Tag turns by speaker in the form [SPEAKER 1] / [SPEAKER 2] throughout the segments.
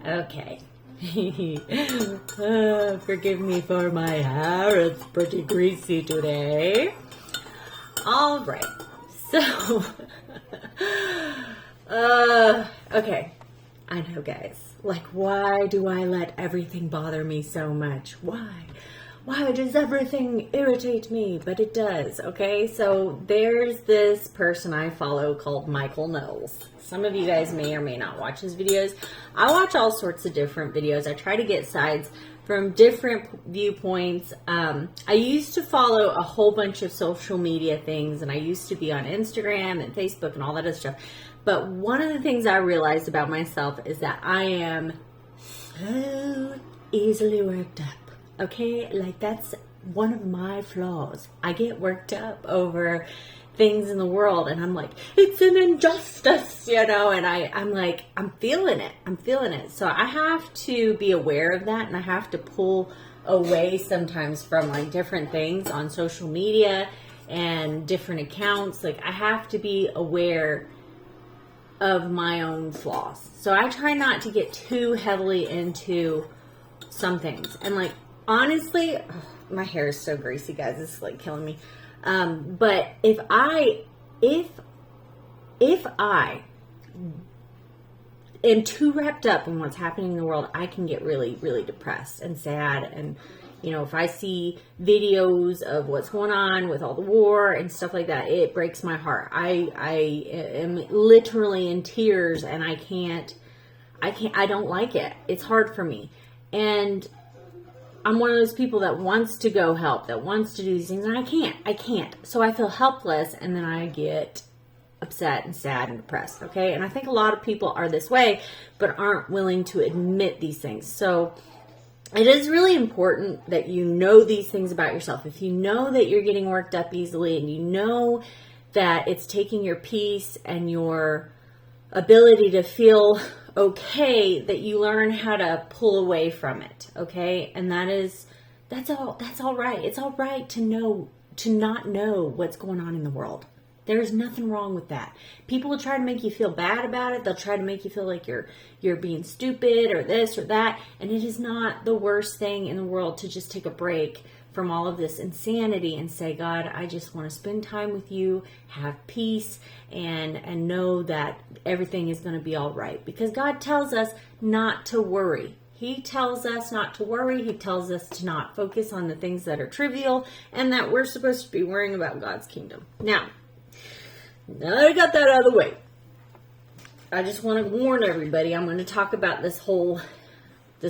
[SPEAKER 1] Okay. Forgive me for my hair. It's pretty greasy today. All right. So, okay. I know, guys. Like, why do I let everything bother me so much? Why? Why does everything irritate me? But it does, okay? So there's this person I follow called Michael Knowles. Some of you guys may or may not watch his videos. I watch all sorts of different videos. I try to get sides from different viewpoints. I used to follow a whole bunch of social media things, and I used to be on Instagram and Facebook and all that other stuff. But one of the things I realized about myself is that I am so easily worked up. Okay, like that's one of my flaws. I get worked up over things in the world, and I'm like, it's an injustice, you know, and I'm like, I'm feeling it. So I have to be aware of that, and I have to pull away sometimes from like different things on social media and different accounts. Like I have to be aware of my own flaws. So I try not to get too heavily into some things. And like, honestly, my hair is so greasy, guys. It's like killing me. But if I am too wrapped up in what's happening in the world, I can get really, really depressed and sad. And, you know, if I see videos of what's going on with all the war and stuff like that, it breaks my heart. I am literally in tears, and I don't like it. It's hard for me. And I'm one of those people that wants to go help, that wants to do these things, and I can't. So I feel helpless, and then I get upset and sad and depressed, okay? And I think a lot of people are this way, but aren't willing to admit these things. So it is really important that you know these things about yourself. If you know that you're getting worked up easily, and you know that it's taking your peace and your ability to feel okay, that you learn how to pull away from it, okay? And that's all right. It's all right to not know what's going on in the world. There's nothing wrong with that. People will try to make you feel bad about it. They'll try to make you feel like you're being stupid or this or that. And it is not the worst thing in the world to just take a break from all of this insanity and say, God, I just want to spend time with you, have peace, and know that everything is going to be all right. Because God tells us not to worry. He tells us not to worry. He tells us to not focus on the things that are trivial, and that we're supposed to be worrying about God's kingdom. Now that I got that out of the way, I just want to warn everybody, I'm going to talk about this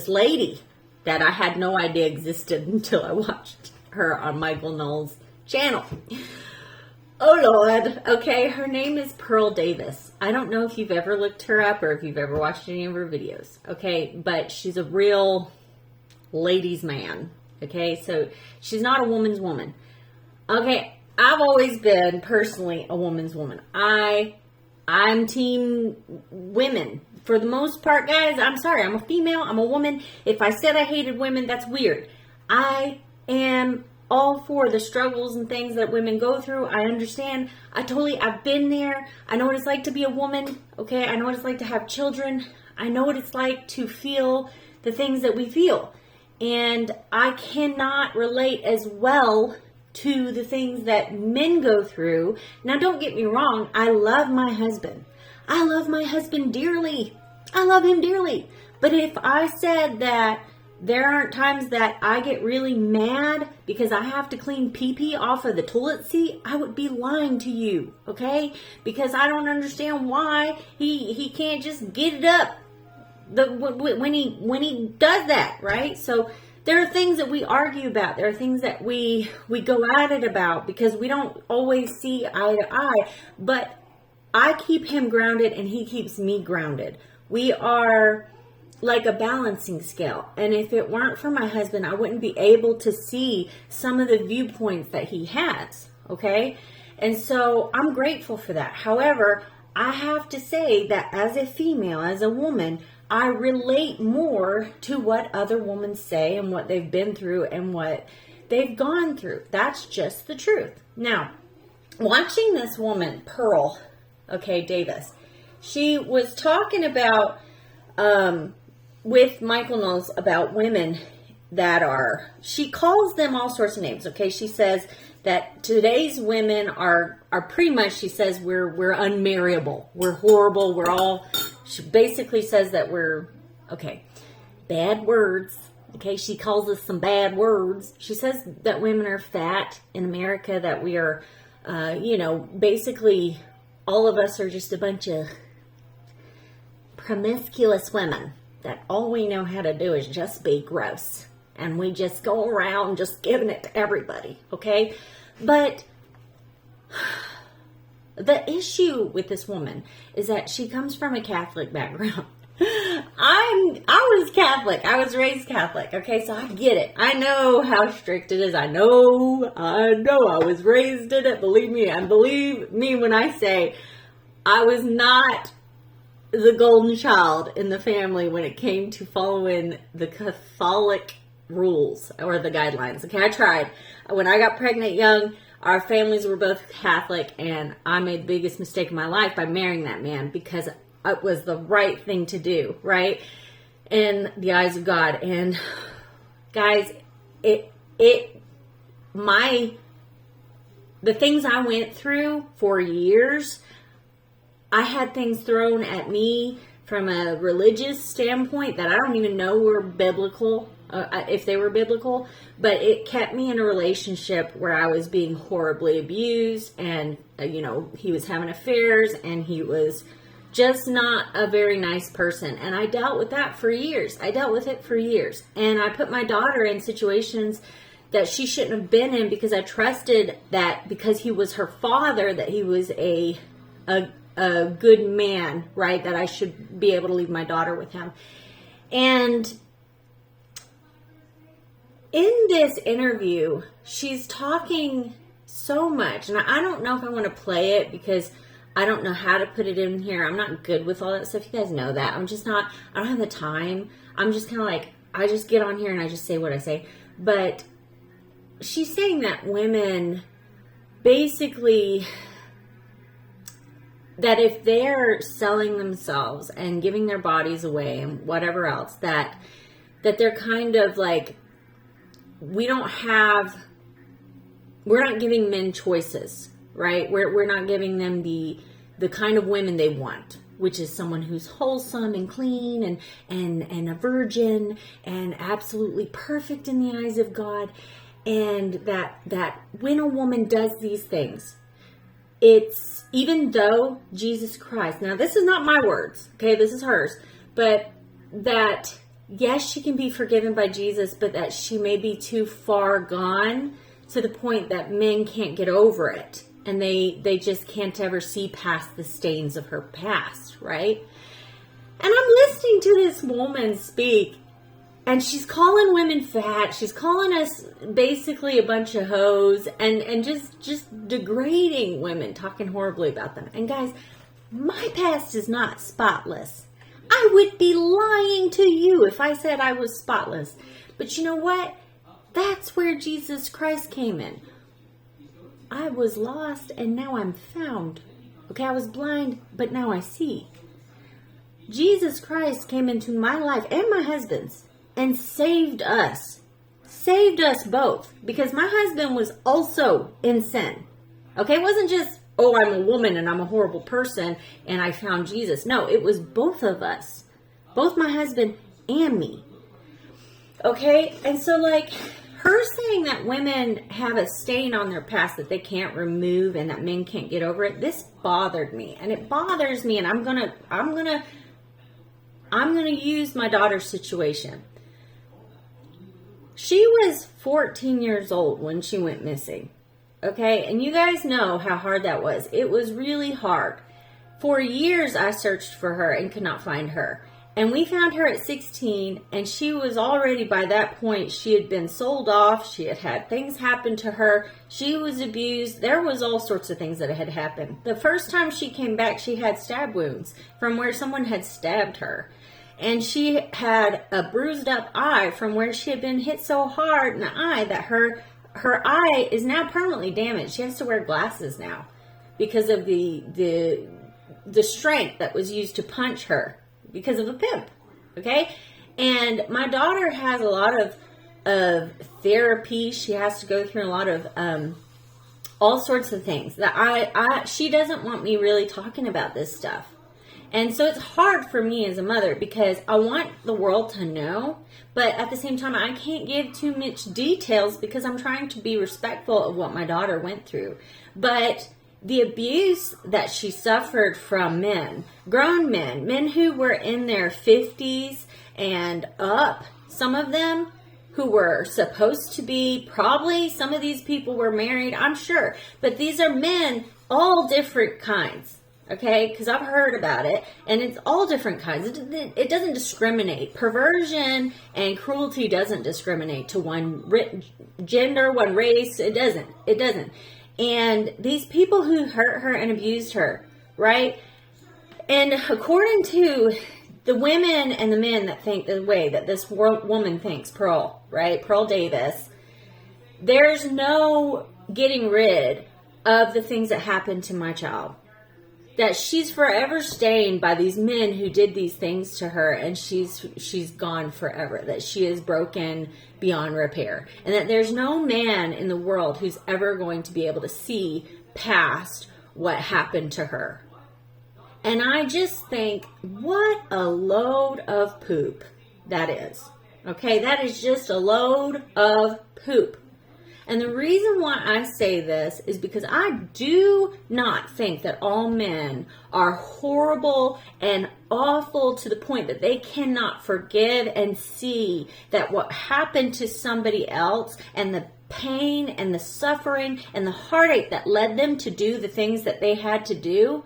[SPEAKER 1] lady that I had no idea existed until I watched her on Michael Knowles' channel. Oh Lord. Okay, her name is Pearl Davis. I don't know if you've ever looked her up or if you've ever watched any of her videos. Okay, but she's a real ladies' man. Okay, so she's not a woman's woman. Okay, I've always been personally a woman's woman. I'm team women. For the most part, guys, I'm sorry. I'm a female. I'm a woman. If I said I hated women, that's weird. I am all for the struggles and things that women go through. I understand. I've been there. I know what it's like to be a woman. Okay. I know what it's like to have children. I know what it's like to feel the things that we feel. And I cannot relate as well to the things that men go through. Now, don't get me wrong. I love my husband. I love my husband dearly. I love him dearly. But if I said that there aren't times that I get really mad because I have to clean pee-pee off of the toilet seat, I would be lying to you, okay? Because I don't understand why he can't just get it up when he does that, right? So there are things that we argue about. There are things that we go at it about because we don't always see eye to eye. But I keep him grounded and he keeps me grounded. We are like a balancing scale. And if it weren't for my husband, I wouldn't be able to see some of the viewpoints that he has. Okay? And so I'm grateful for that. However, I have to say that as a female, as a woman, I relate more to what other women say and what they've been through and what they've gone through. That's just the truth. Now, watching this woman, Pearl, Davis, she was talking about with Michael Knowles about women that are, she calls them all sorts of names, okay? She says that today's women are pretty much, she says, we're unmarriable. We're horrible. She basically says that we're, okay, bad words. Okay, she calls us some bad words. She says that women are fat in America, that we are, basically all of us are just a bunch of promiscuous women, that all we know how to do is just be gross. And we just go around just giving it to everybody, okay? But the issue with this woman is that she comes from a Catholic background. I was Catholic. I was raised Catholic. Okay, so I get it. I know how strict it is. I know. I was raised in it. Believe me. And believe me when I say I was not the golden child in the family when it came to following the Catholic rules or the guidelines. Okay, I tried. When I got pregnant young, our families were both Catholic, and I made the biggest mistake of my life by marrying that man, because it was the right thing to do, right? In the eyes of God. And guys, the things I went through for years, I had things thrown at me from a religious standpoint that I don't even know were biblical, if they were biblical, but it kept me in a relationship where I was being horribly abused, and, he was having affairs, and he was just not a very nice person. And I dealt with that for years. I dealt with it for years. And I put my daughter in situations that she shouldn't have been in, because I trusted that because he was her father, that he was a good man, right? That I should be able to leave my daughter with him. And in this interview, she's talking so much, and I don't know if I want to play it because I don't know how to put it in here. I'm not good with all that stuff. You guys know that. I don't have the time. I'm just kind of like, I just get on here and I just say what I say. But she's saying that women basically, that if they're selling themselves and giving their bodies away and whatever else, that they're kind of like, we're not giving men choices. Right? We're not giving them the kind of women they want, which is someone who's wholesome and clean and a virgin and absolutely perfect in the eyes of God. And that when a woman does these things, it's, even though Jesus Christ, now this is not my words, okay, this is hers, but that yes, she can be forgiven by Jesus, but that she may be too far gone to the point that men can't get over it. And they just can't ever see past the stains of her past, right? And I'm listening to this woman speak, and she's calling women fat. She's calling us basically a bunch of hoes, and just degrading women, talking horribly about them. And guys, my past is not spotless. I would be lying to you if I said I was spotless. But you know what? That's where Jesus Christ came in. I was lost and now I'm found. Okay, I was blind, but now I see. Jesus Christ came into my life and my husband's and saved us. Saved us both. Because my husband was also in sin. Okay, it wasn't just, oh, I'm a woman and I'm a horrible person and I found Jesus. No, it was both of us. Both my husband and me. Okay, and so like, her saying that women have a stain on their past that they can't remove and that men can't get over it, this bothered me. And it bothers me, and I'm gonna use my daughter's situation. She was 14 years old when she went missing. Okay, and you guys know how hard that was. It was really hard. For years I searched for her and could not find her. And we found her at 16, and she was already, by that point, she had been sold off. She had had things happen to her. She was abused. There was all sorts of things that had happened. The first time she came back, she had stab wounds from where someone had stabbed her. And she had a bruised up eye from where she had been hit so hard in the eye that her eye is now permanently damaged. She has to wear glasses now because of the strength that was used to punch her. Because of a pimp, okay? And my daughter has a lot of therapy. She has to go through a lot of all sorts of things that she doesn't want me really talking about this stuff. And so it's hard for me as a mother because I want the world to know, but at the same time, I can't give too much details because I'm trying to be respectful of what my daughter went through. But the abuse that she suffered from men, grown men who were in their 50s and up, some of them who were supposed to be, probably some of these people were married, I'm sure. But these are men, all different kinds. Okay, because I've heard about it, and it's all different kinds. It doesn't discriminate. Perversion and cruelty doesn't discriminate to one gender, one race. It doesn't. And these people who hurt her and abused her, right? And according to the women and the men that think the way that this woman thinks, Pearl, right? Pearl Davis, there's no getting rid of the things that happened to my child. That she's forever stained by these men who did these things to her, and she's gone forever. That she is broken beyond repair, and that there's no man in the world who's ever going to be able to see past what happened to her. And I just think, what a load of poop that is. Okay, that is just a load of poop. And the reason why I say this is because I do not think that all men are horrible and awful to the point that they cannot forgive and see that what happened to somebody else and the pain and the suffering and the heartache that led them to do the things that they had to do.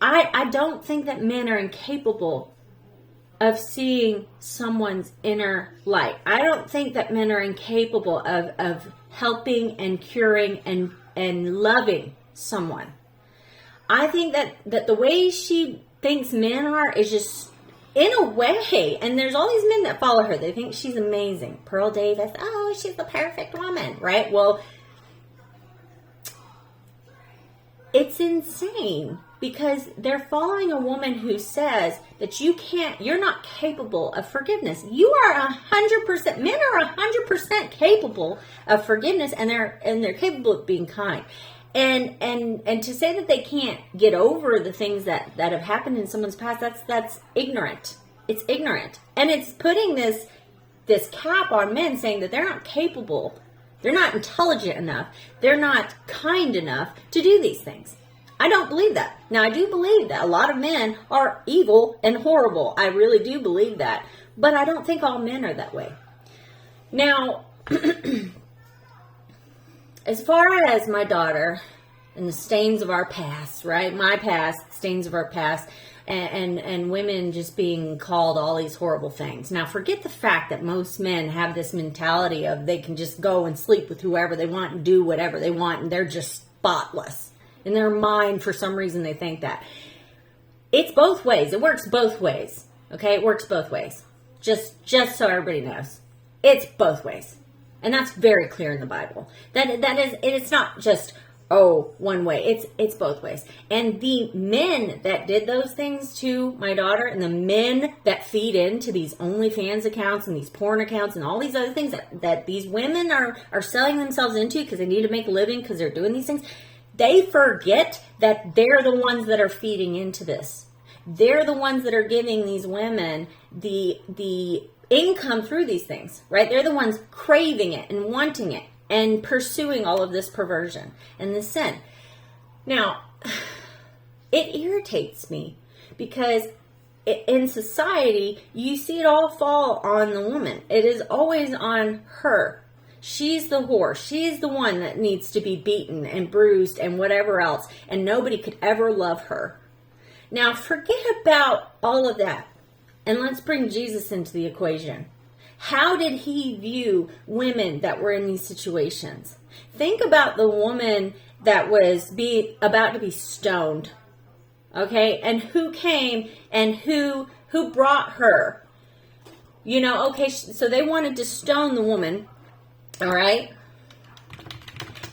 [SPEAKER 1] I don't think that men are incapable of seeing someone's inner light. I don't think that men are incapable of helping and curing and loving someone. I think that the way she thinks men are is just in a way, and there's all these men that follow her. They think she's amazing. Pearl Davis, oh, she's the perfect woman, right? Well, it's insane. Because they're following a woman who says that you're not capable of forgiveness. You are 100%, men are 100% capable of forgiveness, and they're capable of being kind. And to say that they can't get over the things that have happened in someone's past, that's ignorant. It's ignorant. And it's putting this cap on men, saying that they're not capable, they're not intelligent enough, they're not kind enough to do these things. I don't believe that. Now, I do believe that a lot of men are evil and horrible. I really do believe that. But I don't think all men are that way. Now, as far as my daughter and the stains of our past, right? My past, stains of our past, and women just being called all these horrible things. Now, forget the fact that most men have this mentality of they can just go and sleep with whoever they want and do whatever they want, and they're just spotless. In their mind, for some reason, they think that. It's both ways. It works both ways. Okay? It works both ways. Just so everybody knows. It's both ways. And that's very clear in the Bible. That is, it's not just, one way. It's both ways. And the men that did those things to my daughter, and the men that feed into these OnlyFans accounts and these porn accounts and all these other things that these women are selling themselves into because they need to make a living because they're doing these things, they forget that they're the ones that are feeding into this. They're the ones that are giving these women the income through these things, right? They're the ones craving it and wanting it and pursuing all of this perversion and this sin. Now, it irritates me because in society, you see it all fall on the woman. It is always on her. She's the whore. She's the one that needs to be beaten and bruised and whatever else. And nobody could ever love her. Now, forget about all of that. And let's bring Jesus into the equation. How did he view women that were in these situations? Think about the woman that was about to be stoned. Okay? And who came and who brought her? You know, okay, so they wanted to stone the woman. All right.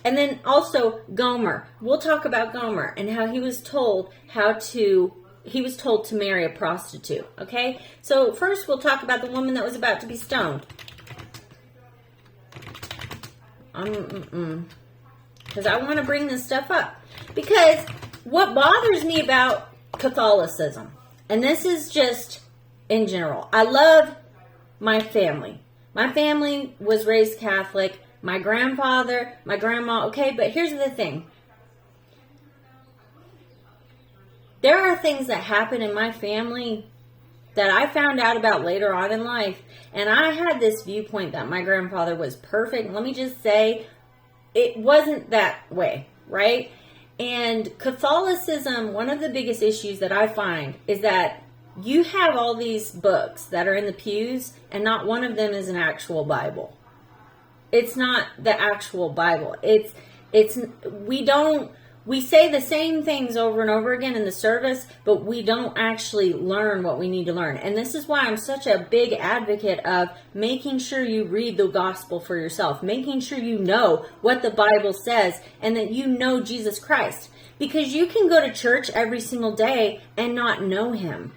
[SPEAKER 1] And then also Gomer. We'll talk about Gomer and how he was told how to he was told to marry a prostitute. Okay, so first we'll talk about the woman that was about to be stoned. Because I want to bring this stuff up. Because what bothers me about Catholicism, and this is just in general, I love my family. My family was raised Catholic. My grandfather, my grandma, okay, but here's the thing. There are things that happen in my family that I found out about later on in life, and I had this viewpoint that my grandfather was perfect. Let me just say, it wasn't that way, right? And Catholicism, one of the biggest issues that I find is that you have all these books that are in the pews, and not one of them is an actual Bible. It's not the actual Bible. We say the same things over and over again in the service, but we don't actually learn what we need to learn. And this is why I'm such a big advocate of making sure you read the gospel for yourself, making sure you know what the Bible says and that you know Jesus Christ. Because you can go to church every single day and not know him.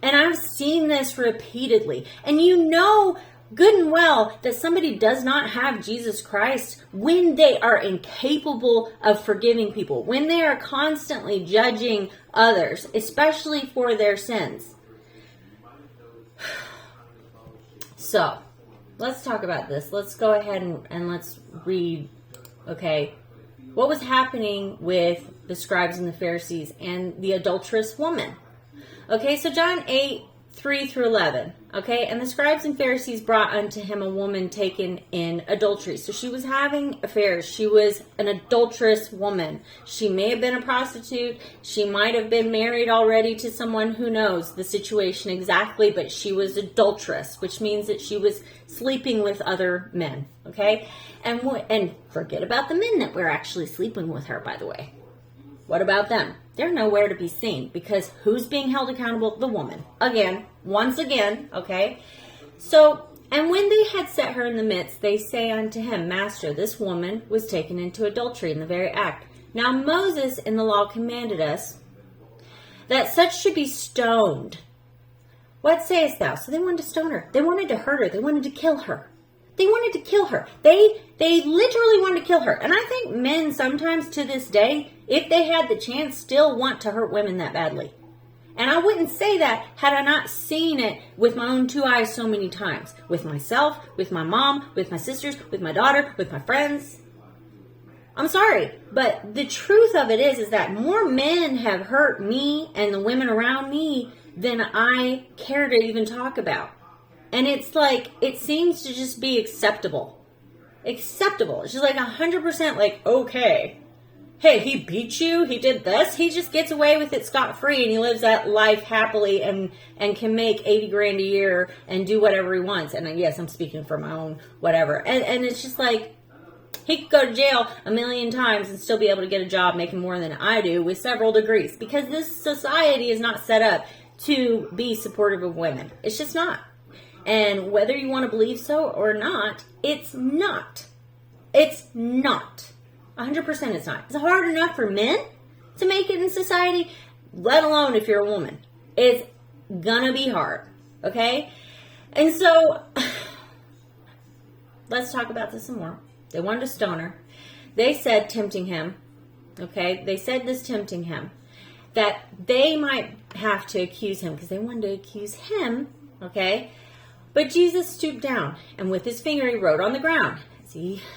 [SPEAKER 1] And I've seen this repeatedly. And you know good and well that somebody does not have Jesus Christ when they are incapable of forgiving people, when they are constantly judging others, especially for their sins. So, let's talk about this. Let's go ahead and let's read, okay, what was happening with the scribes and the Pharisees and the adulterous woman. Okay, so John 8:3-11. Okay, and the scribes and Pharisees brought unto him a woman taken in adultery. So she was having affairs. She was an adulterous woman. She may have been a prostitute. She might have been married already to someone who knows the situation exactly, but she was adulterous, which means that she was sleeping with other men. Okay, and forget about the men that were actually sleeping with her, by the way. What about them? They're nowhere to be seen because who's being held accountable? The woman. Once again, okay? So, and when they had set her in the midst, they say unto him, Master, this woman was taken into adultery in the very act. Now Moses in the law commanded us that such should be stoned. What sayest thou? So they wanted to stone her. They wanted to hurt her. They wanted to kill her. They wanted to kill her. They literally wanted to kill her. And I think men sometimes to this day, if they had the chance, still want to hurt women that badly. And I wouldn't say that had I not seen it with my own two eyes so many times. With myself, with my mom, with my sisters, with my daughter, with my friends. I'm sorry, but the truth of it is that more men have hurt me and the women around me than I care to even talk about. And it's like, it seems to just be acceptable. Acceptable. It's just like 100% like, okay. Hey, he beat you. He did this. He just gets away with it scot-free and he lives that life happily and can make 80 grand a year and do whatever he wants. And yes, I'm speaking for my own whatever. And it's just like, he could go to jail 1,000,000 times and still be able to get a job making more than I do with several degrees. Because this society is not set up to be supportive of women. It's just not. And whether you want to believe so or not, it's not. It's not. 100% it's not. It's hard enough for men to make it in society, let alone if you're a woman. It's gonna be hard, okay? And so, let's talk about this some more. They wanted to stone her. They said, tempting him, okay? They said this tempting him, that they might have to accuse him, because they wanted to accuse him, okay? But Jesus stooped down, and with his finger he wrote on the ground,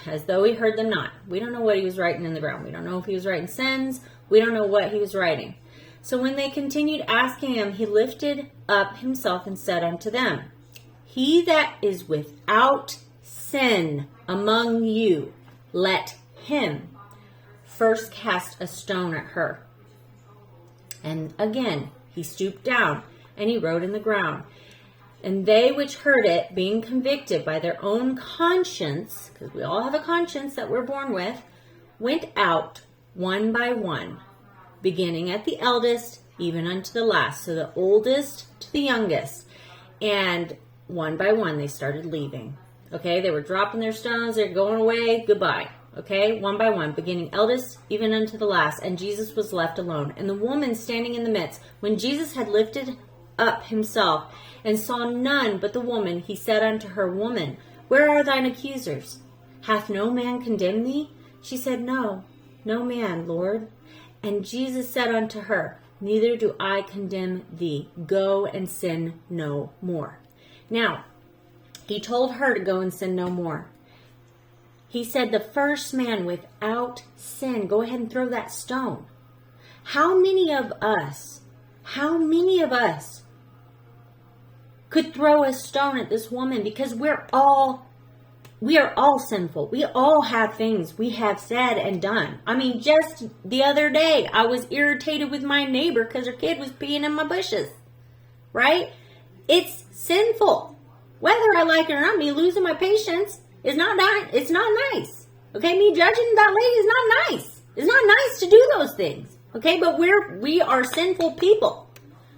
[SPEAKER 1] as though he heard them not. We don't know what he was writing in the ground. We don't know if he was writing sins. We don't know what he was writing. So when they continued asking him, he lifted up himself and said unto them, He that is without sin among you, let him first cast a stone at her. And again, he stooped down, and he wrote in the ground. And they which heard it, being convicted by their own conscience, because we all have a conscience that we're born with, went out one by one, beginning at the eldest, even unto the last. So the oldest to the youngest. And one by one, they started leaving. Okay, they were dropping their stones, they're going away, goodbye. Okay, one by one, beginning eldest even unto the last. And Jesus was left alone, and the woman standing in the midst. When Jesus had lifted up himself and saw none but the woman, he said unto her, Woman, where are thine accusers? Hath no man condemned thee? She said, No, no man, Lord. And Jesus said unto her, Neither do I condemn thee. Go and sin no more. Now, he told her to go and sin no more. He said, the first man without sin, go ahead and throw that stone. How many of us could throw a stone at this woman? Because we are all sinful. We all have things we have said and done. I mean, just the other day, I was irritated with my neighbor because her kid was peeing in my bushes. Right? It's sinful. Whether I like it or not, me losing my patience is not nice. Okay? Me judging that lady is not nice. It's not nice to do those things. Okay? But we are sinful people.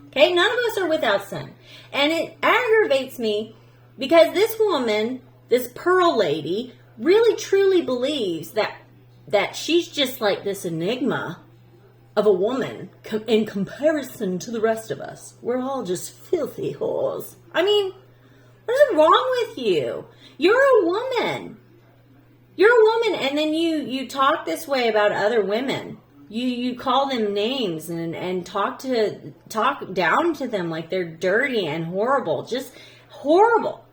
[SPEAKER 1] Okay? None of us are without sin. And it aggravates me because this woman, this Pearl lady, really truly believes that she's just like this enigma of a woman in comparison to the rest of us. We're all just filthy whores. I mean, what is wrong with you? You're a woman. You're a woman, and then you talk this way about other women. You call them names and talk down to them like they're dirty and horrible. Just horrible.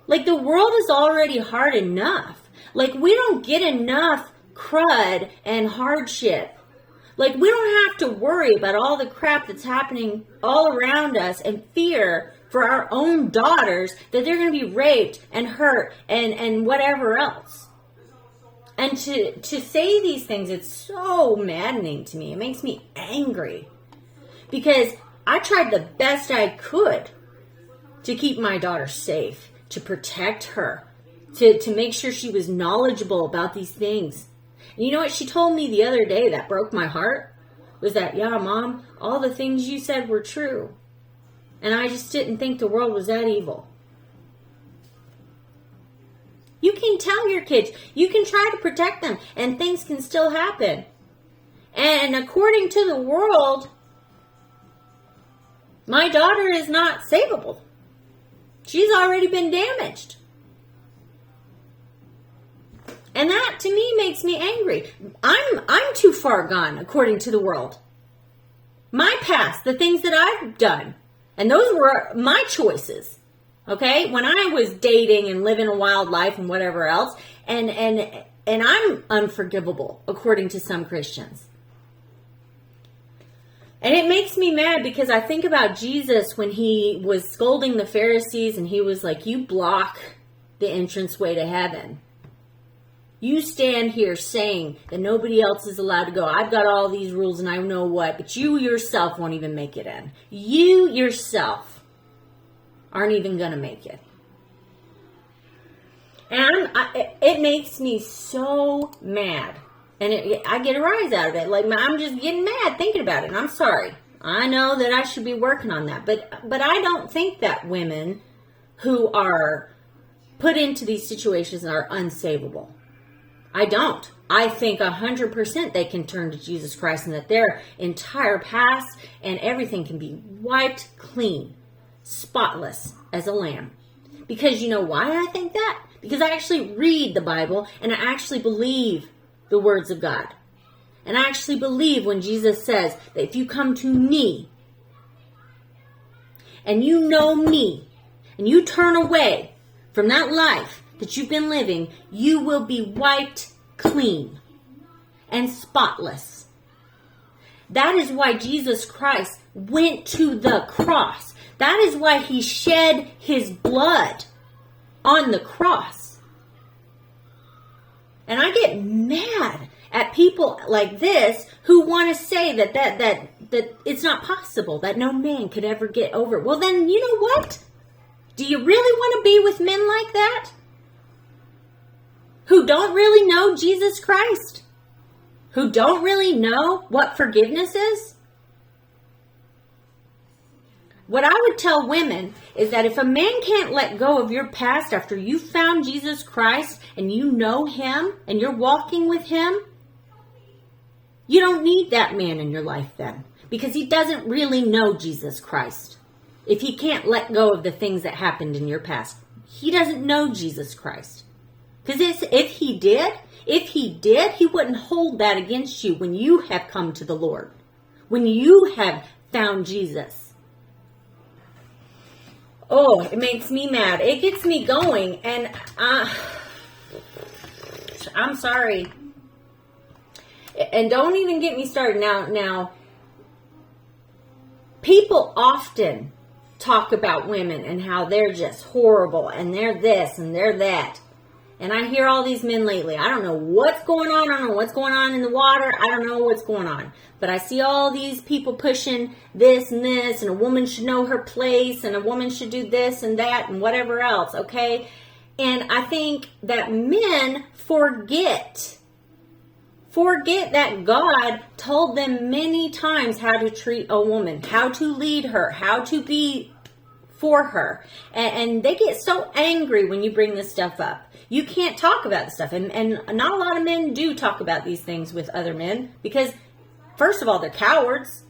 [SPEAKER 1] Like, the world is already hard enough. Like, we don't get enough crud and hardship. Like, we don't have to worry about all the crap that's happening all around us and fear for our own daughters that they're going to be raped and hurt and whatever else. And to say these things, it's so maddening to me. It makes me angry. Because I tried the best I could to keep my daughter safe, to protect her, to make sure she was knowledgeable about these things. And you know what she told me the other day that broke my heart? Was that, yeah, Mom, all the things you said were true. And I just didn't think the world was that evil. You can tell your kids, you can try to protect them, and things can still happen. And according to the world, my daughter is not savable. She's already been damaged. And that, to me, makes me angry. I'm too far gone, according to the world. My past, the things that I've done, and those were my choices. Okay? When I was dating and living a wild life and whatever else, and I'm unforgivable, according to some Christians. And it makes me mad because I think about Jesus when he was scolding the Pharisees and he was like, you block the entranceway to heaven. You stand here saying that nobody else is allowed to go. I've got all these rules and I know what, but you yourself won't even make it in. You yourself aren't even going to make it. And it makes me so mad. And I get a rise out of it. Like, I'm just getting mad thinking about it. And I'm sorry. I know that I should be working on that. But I don't think that women who are put into these situations are unsavable. I don't. I think 100% they can turn to Jesus Christ and that their entire past and everything can be wiped clean, spotless as a lamb. Because you know why I think that? Because I actually read the Bible and I actually believe the words of God. And I actually believe when Jesus says that if you come to me and you know me and you turn away from that life that you've been living, you will be wiped clean and spotless. That is why Jesus Christ went to the cross. That is why he shed his blood on the cross. And I get mad at people like this who want to say that it's not possible, that no man could ever get over it. Well, then, you know what? Do you really want to be with men like that? Who don't really know Jesus Christ? Who don't really know what forgiveness is? What I would tell women is that if a man can't let go of your past after you found Jesus Christ and you know him and you're walking with him, you don't need that man in your life then, because he doesn't really know Jesus Christ. If he can't let go of the things that happened in your past, he doesn't know Jesus Christ. Because if he did, he wouldn't hold that against you when you have come to the Lord, when you have found Jesus. Oh, it makes me mad. It gets me going, and I'm sorry. And don't even get me started. Now, people often talk about women and how they're just horrible, and they're this, and they're that. And I hear all these men lately. I don't know what's going on. I don't know what's going on in the water. I don't know what's going on. But I see all these people pushing this and this, and a woman should know her place, and a woman should do this and that, and whatever else, okay? And I think that men forget that God told them many times how to treat a woman, how to lead her, how to be for her. And they get so angry when you bring this stuff up. You can't talk about this stuff. And not a lot of men do talk about these things with other men because, first of all, they're cowards.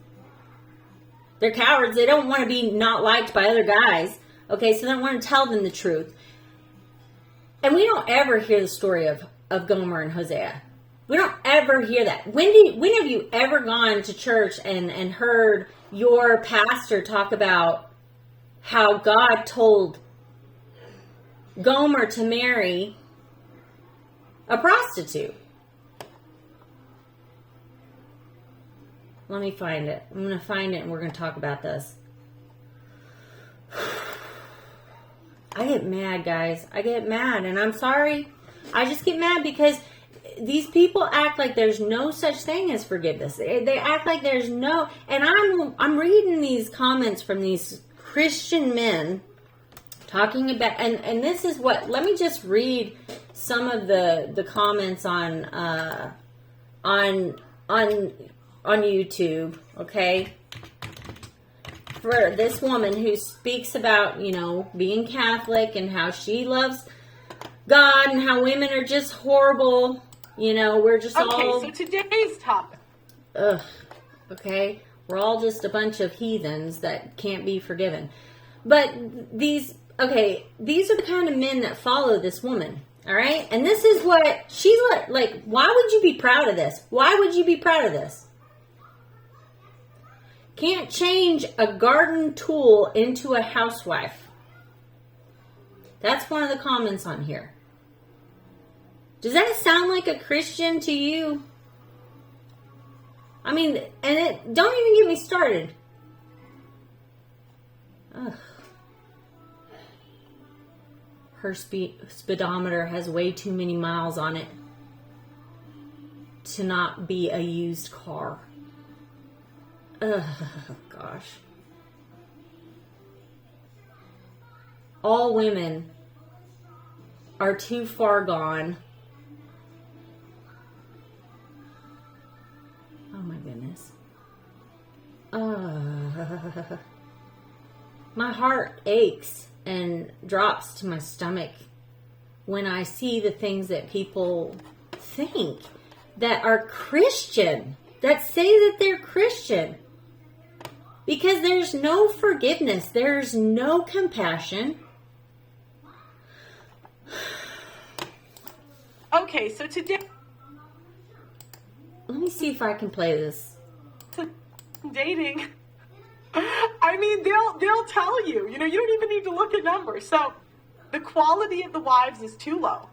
[SPEAKER 1] They're cowards. They don't want to be not liked by other guys. Okay, so they don't want to tell them the truth. And we don't ever hear the story of Gomer and Hosea. We don't ever hear that. When have you ever gone to church and heard your pastor talk about how God told Gomer to marry a prostitute? Let me find it. I'm going to find it and we're going to talk about this. I get mad, guys. I get mad, and I'm sorry. I just get mad because these people act like there's no such thing as forgiveness. They act like there's no, and I'm reading these comments from these Christian men talking about, and this is what, let me just read some of the comments on YouTube, okay? For this woman who speaks about, being Catholic and how she loves God and how women are just horrible. We're just all...
[SPEAKER 2] Okay, so today's topic.
[SPEAKER 1] Ugh. Okay? We're all just a bunch of heathens that can't be forgiven. But these are the kind of men that follow this woman. All right? And this is what she's like, why would you be proud of this? Why would you be proud of this? Can't change a garden tool into a housewife. That's one of the comments on here. Does that sound like a Christian to you? I mean, don't even get me started. Ugh. Her speedometer has way too many miles on it to not be a used car. Ugh, gosh. All women are too far gone. Oh my goodness. My heart aches and drops to my stomach when I see the things that people think that are Christian, that say that they're Christian. Because there's no forgiveness. There's no compassion.
[SPEAKER 2] Okay, so today...
[SPEAKER 1] Let me see if I can play this.
[SPEAKER 2] Dating. I mean, they'll tell you. You don't even need to look at numbers. So, the quality of the wives is too low.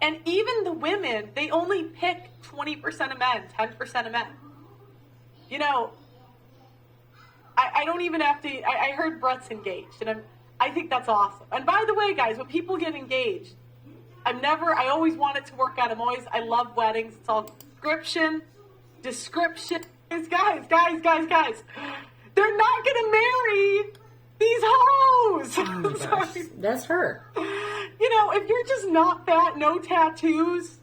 [SPEAKER 2] And even the women, they only pick 20% of men, 10% of men. I don't even have to... I heard Brett's engaged, and I think that's awesome. And by the way, guys, when people get engaged, I always want it to work out. I love weddings. It's all description. Guys. They're not going to marry these hoes.
[SPEAKER 1] Oh my gosh. That's her.
[SPEAKER 2] If you're just not fat, no tattoos,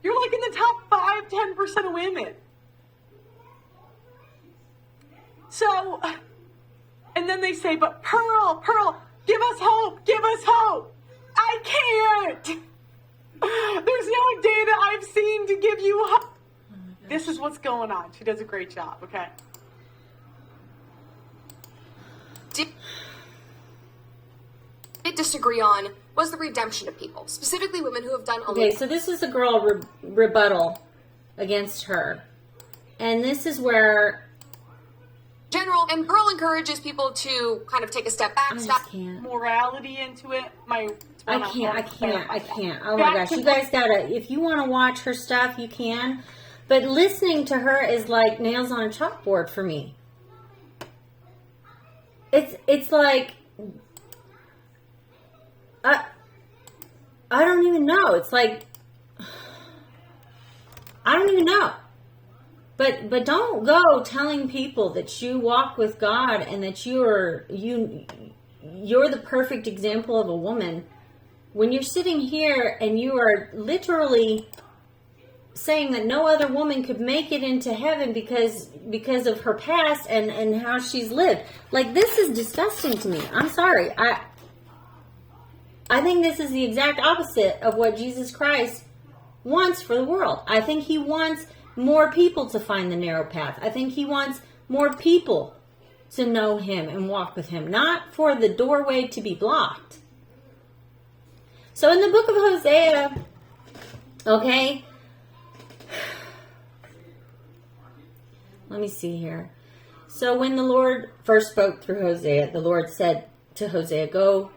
[SPEAKER 2] you're like in the top 5-10% of women. So, And then they say, but Pearl, give us hope, give us hope. I can't. There's no data I've seen to give you hope. This is what's going on. She does a great job, okay?
[SPEAKER 3] Did disagree on was the redemption of people, specifically women who have done
[SPEAKER 1] Okay, so this is a girl rebuttal against her. And this is where
[SPEAKER 3] general, and Pearl encourages people to kind of take a step back,
[SPEAKER 1] I
[SPEAKER 3] stop.
[SPEAKER 1] just can't.
[SPEAKER 2] Morality into it.
[SPEAKER 1] I can't. Oh my gosh, you guys gotta, if you want to watch her stuff, you can. But listening to her is like nails on a chalkboard for me. It's like, I don't even know. It's like, I don't even know. But don't go telling people that you walk with God and that you're the perfect example of a woman when you're sitting here and you are literally saying that no other woman could make it into heaven because of her past and how she's lived. Like, this is disgusting to me. I'm sorry. I think this is the exact opposite of what Jesus Christ wants for the world. I think he wants more people to find the narrow path. I think he wants more people to know him and walk with him, not for the doorway to be blocked. So in the book of Hosea, okay, let me see here. So when the Lord first spoke through Hosea, the Lord said to Hosea, go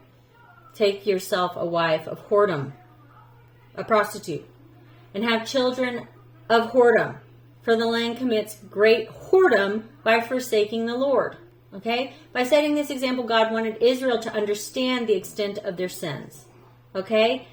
[SPEAKER 1] take yourself a wife of whoredom, a prostitute, and have children of whoredom, for the land commits great whoredom by forsaking the Lord. Okay? By setting this example, God wanted Israel to understand the extent of their sins. Okay?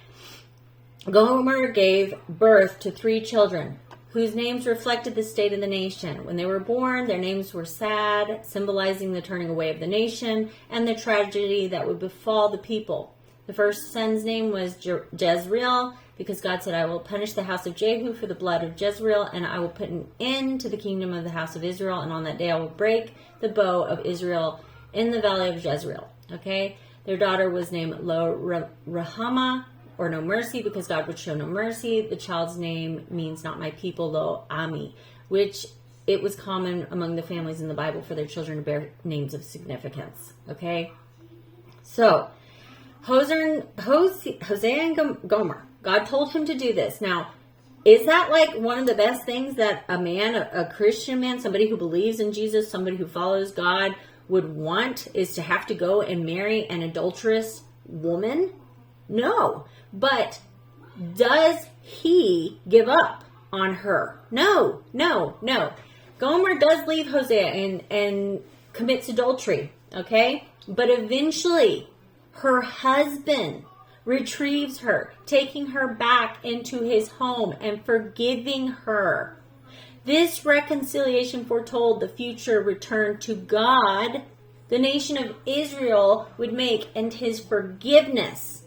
[SPEAKER 1] Gomer gave birth to 3 children, whose names reflected the state of the nation. When they were born, their names were sad, symbolizing the turning away of the nation and the tragedy that would befall the people. The first son's name was Jezreel, because God said, I will punish the house of Jehu for the blood of Jezreel, and I will put an end to the kingdom of the house of Israel, and on that day I will break the bow of Israel in the valley of Jezreel. Okay? Their daughter was named Lo-Rahama, or no mercy, because God would show no mercy. The child's name means not my people, Lo-Ami, which it was common among the families in the Bible for their children to bear names of significance. Okay? So, Hosea and Gomer. God told him to do this. Now, is that like one of the best things that a man, a Christian man, somebody who believes in Jesus, somebody who follows God would want, is to have to go and marry an adulterous woman? No. But does he give up on her? No. Gomer does leave Hosea and commits adultery. Okay? But eventually, her husband retrieves her, taking her back into his home and forgiving her. This reconciliation foretold the future return to God the nation of Israel would make, and his forgiveness.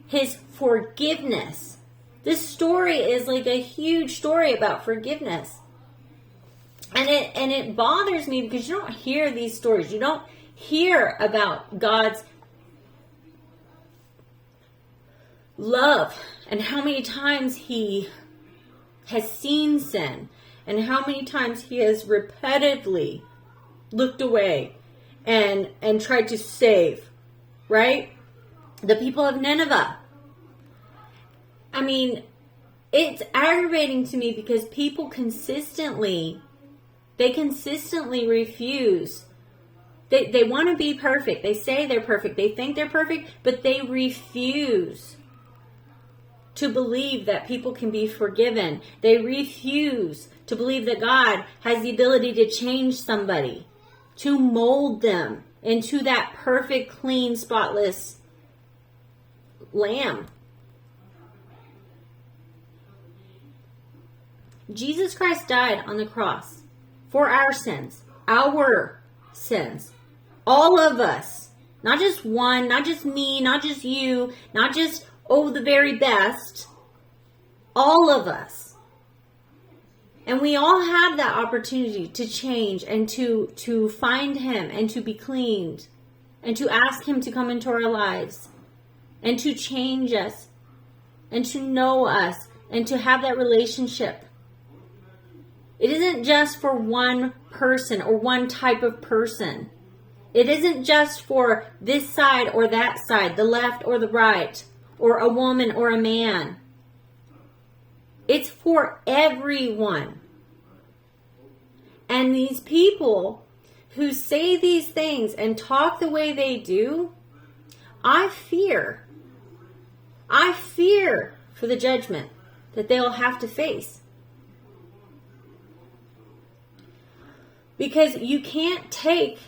[SPEAKER 1] His forgiveness. This story is like a huge story about forgiveness. And it bothers me because you don't hear these stories. You don't hear about God's love and how many times he has seen sin and how many times he has repetitively looked away and tried to save, right? The people of Nineveh. I mean, it's aggravating to me because people consistently refuse. They want to be perfect. They say they're perfect. They think they're perfect, but they refuse to believe that people can be forgiven. They refuse to believe that God has the ability to change somebody, to mold them into that perfect, clean, spotless lamb. Jesus Christ died on the cross for our sins, all of us, not just one, not just me, not just you, not just the very best, all of us. And we all have that opportunity to change and to find him and to be cleaned and to ask him to come into our lives and to change us and to know us and to have that relationship. It isn't just for one person or one type of person. It isn't just for this side or that side, the left or the right, or a woman or a man. It's for everyone. And these people who say these things and talk the way they do, I fear for the judgment that they'll have to face. Because you can't take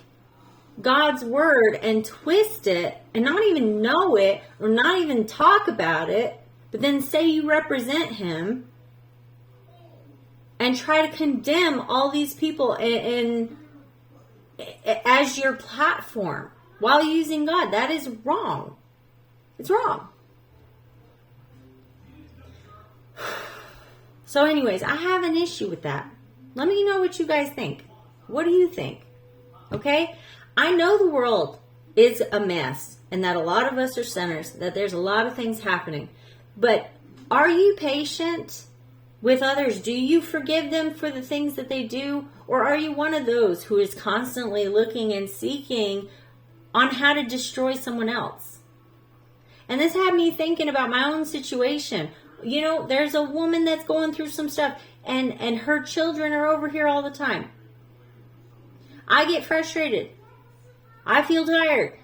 [SPEAKER 1] God's word and twist it and not even know it or not even talk about it, but then say you represent him and try to condemn all these people as your platform while using God. That is wrong. It's wrong. So anyways, I have an issue with that. Let me know what you guys think. What do you think? Okay? I know the world is a mess and that a lot of us are sinners, that there's a lot of things happening. But are you patient with others? Do you forgive them for the things that they do? Or are you one of those who is constantly looking and seeking on how to destroy someone else? And this had me thinking about my own situation. You know, there's a woman that's going through some stuff and her children are over here all the time. I get frustrated. I feel tired.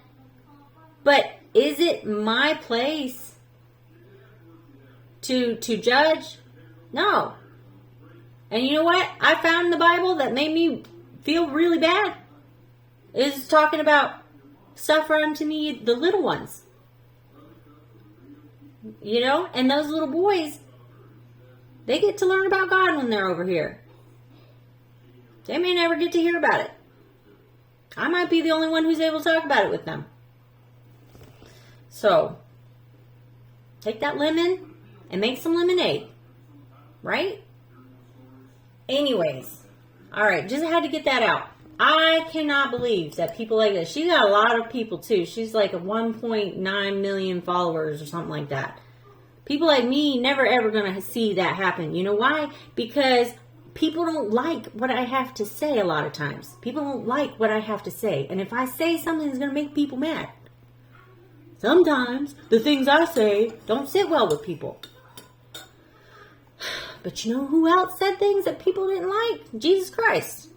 [SPEAKER 1] But is it my place to judge? No. And you know what? I found in the Bible that made me feel really bad. It's talking about suffer unto me the little ones. You know? And those little boys, they get to learn about God when they're over here. They may never get to hear about it. I might be the only one who's able to talk about it with them. So, take that lemon and make some lemonade. Right? Anyways. Alright, just had to get that out. I cannot believe that people like this. She's got a lot of people too. She's like a 1.9 million followers or something like that. People like me never ever going to see that happen. You know why? Because people don't like what I have to say a lot of times. People don't like what I have to say. And if I say something that's going to make people mad, sometimes the things I say don't sit well with people. But you know who else said things that people didn't like? Jesus Christ.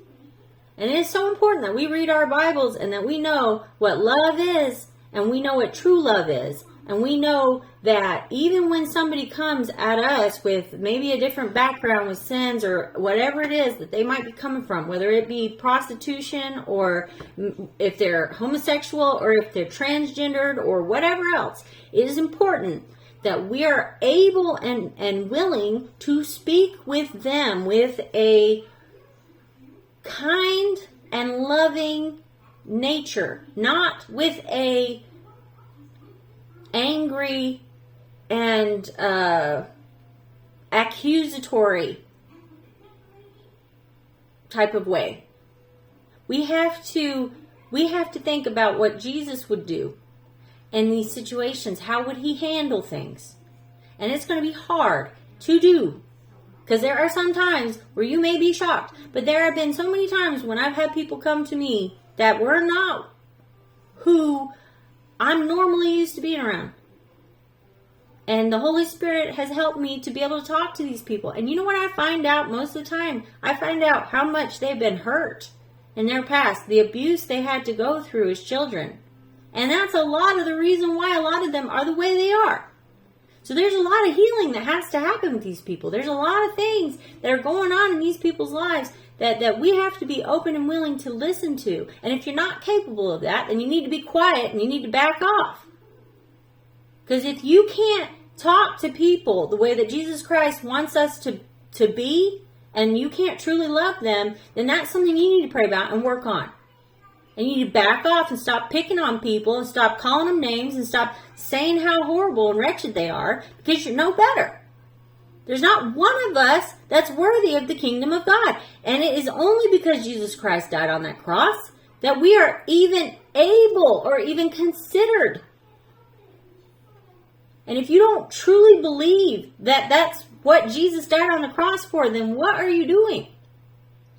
[SPEAKER 1] And it is so important that we read our Bibles and that we know what love is and we know what true love is. And we know that even when somebody comes at us with maybe a different background with sins or whatever it is that they might be coming from, whether it be prostitution or if they're homosexual or if they're transgendered or whatever else, it is important that we are able and willing to speak with them with a kind and loving nature, not with a angry and accusatory type of way. We have to think about what Jesus would do in these situations. How would he handle things? And it's going to be hard to do, because there are some times where you may be shocked, but there have been so many times when I've had people come to me that were not who I'm normally used to being around. And the Holy Spirit has helped me to be able to talk to these people. And you know what I find out most of the time? I find out how much they've been hurt in their past, the abuse they had to go through as children. And that's a lot of the reason why a lot of them are the way they are. So there's a lot of healing that has to happen with these people. There's a lot of things that are going on in these people's lives that we have to be open and willing to listen to. And if you're not capable of that, then you need to be quiet and you need to back off. Because if you can't talk to people the way that Jesus Christ wants us to be, and you can't truly love them, then that's something you need to pray about and work on. And you need to back off and stop picking on people and stop calling them names and stop saying how horrible and wretched they are, because you know better. There's not one of us that's worthy of the kingdom of God. And it is only because Jesus Christ died on that cross that we are even able or even considered. And if you don't truly believe that that's what Jesus died on the cross for, then what are you doing?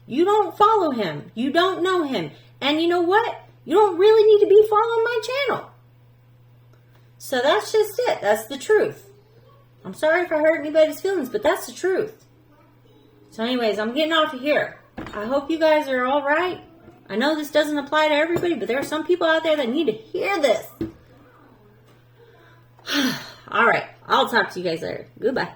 [SPEAKER 1] You don't follow him. You don't know him. And you know what? You don't really need to be following my channel. So that's just it. That's the truth. I'm sorry if I hurt anybody's feelings, but that's the truth. So anyways, I'm getting off of here. I hope you guys are all right. I know this doesn't apply to everybody, but there are some people out there that need to hear this. All right. I'll talk to you guys later. Goodbye.